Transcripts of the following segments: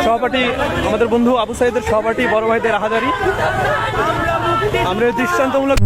সহপাঠী আমাদের বন্ধু আবু সাইদের সহপাঠী বড় ভাইদের রাহাজারি আমরা দৃষ্টান্তমূলক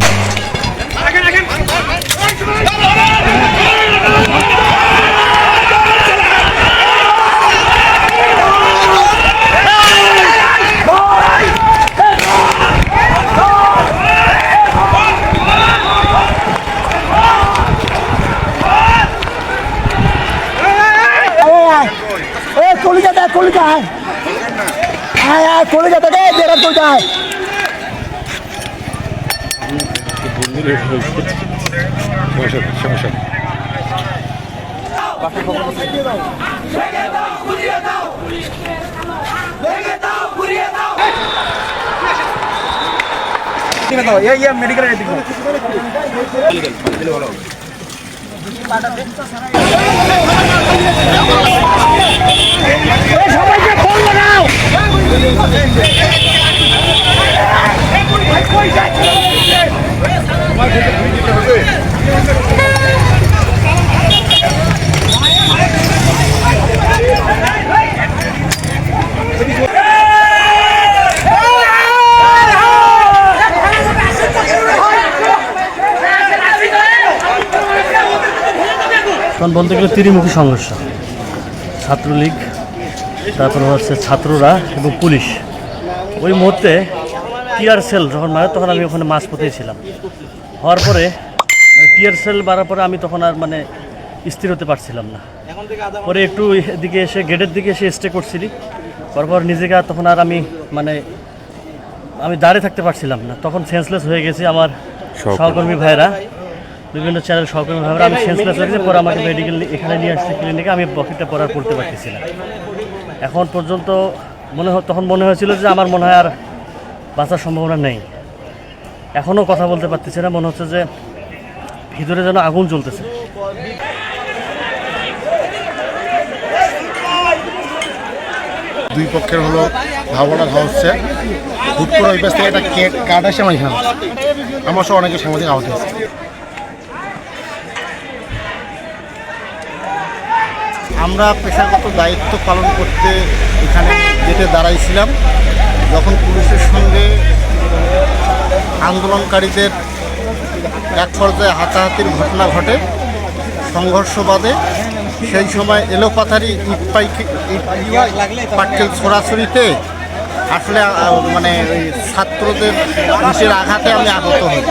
মেডিকেল সবাইকে ফোন লাগাও। তখন বলতে গেলে ত্রিমুখী সংঘর্ষ, ছাত্রলীগ, তারপর হচ্ছে ছাত্ররা এবং পুলিশ। ওই মুহূর্তে টিয়ার সেল যখন মারে তখন আমি ওখানে মাঝপথেই ছিলাম। হওয়ার পরে টিয়ার সেল মারার পরে আমি তখন আর মানে স্থির হতে পারছিলাম না। পরে একটু এদিকে এসে গেটের দিকে এসে স্টে করছিলি, তারপর নিজেকে আর তখন আর আমি দাঁড়িয়ে থাকতে পারছিলাম না। তখন সেন্সলেস হয়ে গেছি। আমার সহকর্মী ভাইরা, বিভিন্ন চ্যানেল সহকর্মী ভাইরা, আমি সেন্সলেস হয়ে গেছি। পরে আমাকে মেডিকেল এখানে নিয়ে আসছে ক্লিনিকে। আমি বকেটটা পরে আর পড়তে পারতেছিলাম। এখন পর্যন্ত তখন মনে হয়েছিল যে আমার মনে হয় আর বাঁচার সম্ভাবনা নেই। এখনও কথা বলতে পারতেছি না, মনে হচ্ছে যে ভিতরে যেন আগুন জ্বলতেছে। দুই পক্ষের হলো ধাওয়াটা ধাওয়া হচ্ছে। হুট করে ওই পাশ থেকে একটা কাঠ আসে আমার এখানে, আমার সব অনেকে সাংবাদিক আহত হয়েছে। আমরা পেশাগত দায়িত্ব পালন করতে এখানে গেটে দাঁড়াইছিলাম, যখন পুলিশের সঙ্গে আন্দোলনকারীদের এক পর্যায়ে হাতাহাতির ঘটনা ঘটে, সংঘর্ষ বাধে। সেই সময় এলোপাথারি পাটকেল ছোড়াছড়িতে আসলে মানে ওই ছাত্রদের নিচের আঘাতে আমি আহত হই।